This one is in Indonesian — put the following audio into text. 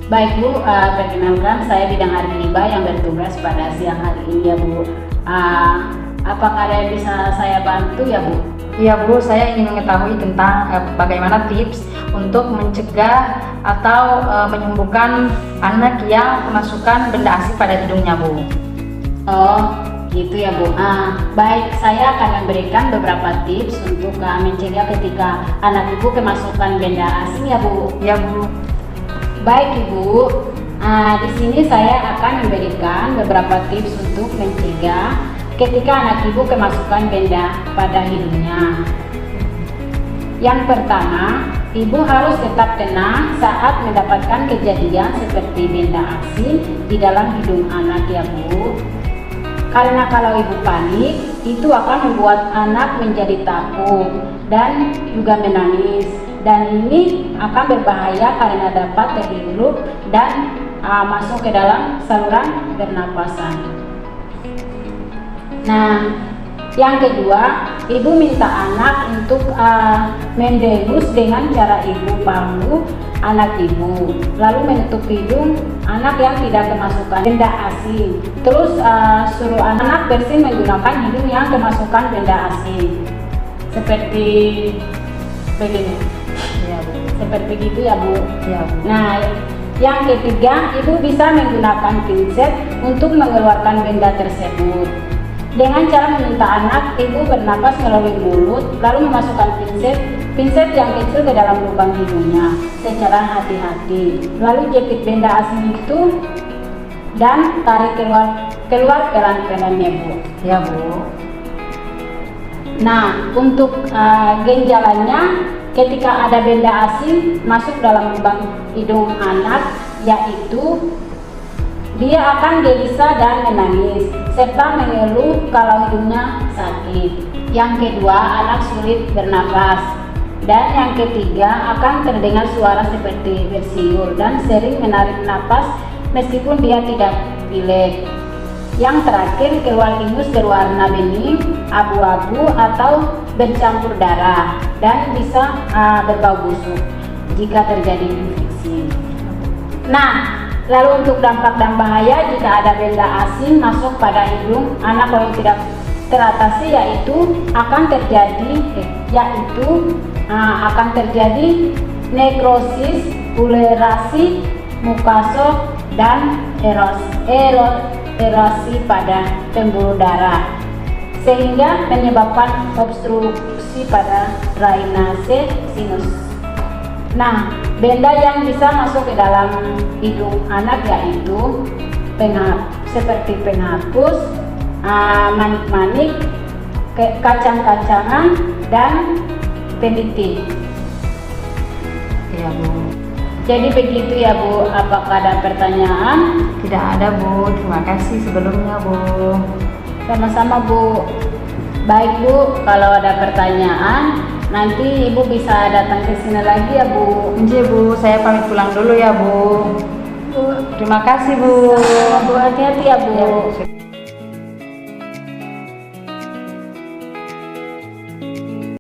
Baik Bu, perkenalkan saya Bidang Arginiba yang bertugas pada siang hari ini ya Bu. Apakah ada yang bisa saya bantu ya Bu? Iya Bu, saya ingin mengetahui tentang bagaimana tips untuk mencegah atau menyembuhkan anak yang kemasukan benda asing pada hidungnya Bu. Oh gitu ya Bu. Baik, saya akan memberikan beberapa tips untuk mencegah ketika anak Ibu kemasukan benda asing ya Bu. Iya Bu. Baik Ibu, di sini saya akan memberikan beberapa tips untuk mencegah ketika anak Ibu kemasukan benda pada hidungnya. Yang pertama, Ibu harus tetap tenang saat mendapatkan kejadian seperti benda asing di dalam hidung anak ya Bu. Karena kalau Ibu panik, itu akan membuat anak menjadi takut dan juga menangis. Dan ini akan berbahaya karena dapat terhirup dan masuk ke dalam saluran pernapasan. Nah, yang kedua, Ibu minta anak untuk mendengus dengan cara Ibu palu anak Ibu, lalu menutup hidung anak yang tidak kemasukan benda asing. Terus suruh anak bersin menggunakan hidung yang kemasukan benda asing. Seperti begini. Ya Bu. Seperti gitu ya Bu. Ya Bu. Nah, yang ketiga, Ibu bisa menggunakan pinset untuk mengeluarkan benda tersebut. Dengan cara meminta anak Ibu bernapas melalui mulut, lalu memasukkan pinset yang kecil ke dalam lubang hidungnya secara hati-hati. Lalu jepit benda asing itu dan tarik keluar pelan-pelan ya Bu. Ya Bu. Nah, untuk gejalanya ketika ada benda asing masuk dalam lubang hidung anak, yaitu dia akan gelisah dan menangis serta mengeluh kalau hidungnya sakit. Yang kedua, anak sulit bernapas. Dan yang ketiga, akan terdengar suara seperti bersiul dan sering menarik napas meskipun dia tidak pilek. Yang terakhir, keluar ingus berwarna bening, abu-abu atau bercampur darah dan bisa berbau busuk jika terjadi infeksi. Nah, lalu untuk dampak dan bahaya jika ada benda asing masuk pada hidung anak yang tidak teratasi, yaitu akan terjadi nekrosis, ulerasi, mukasok, dan erosi pada pembuluh darah sehingga menyebabkan obstruksi pada drainase sinus. Nah, benda yang bisa masuk ke dalam hidung anak yaitu seperti penghapus, manik-manik, kacang-kacangan, dan peniti. Ya Bu. Jadi begitu ya Bu. Apakah ada pertanyaan? Tidak ada Bu. Terima kasih sebelumnya Bu. Sama-sama Bu. Baik Bu, kalau ada pertanyaan nanti Ibu bisa datang ke sini lagi ya Bu. Iya Bu, saya pamit pulang dulu ya Bu. Bu, Terima kasih Bu. Bu, hati-hati ya Bu. Ya, Bu.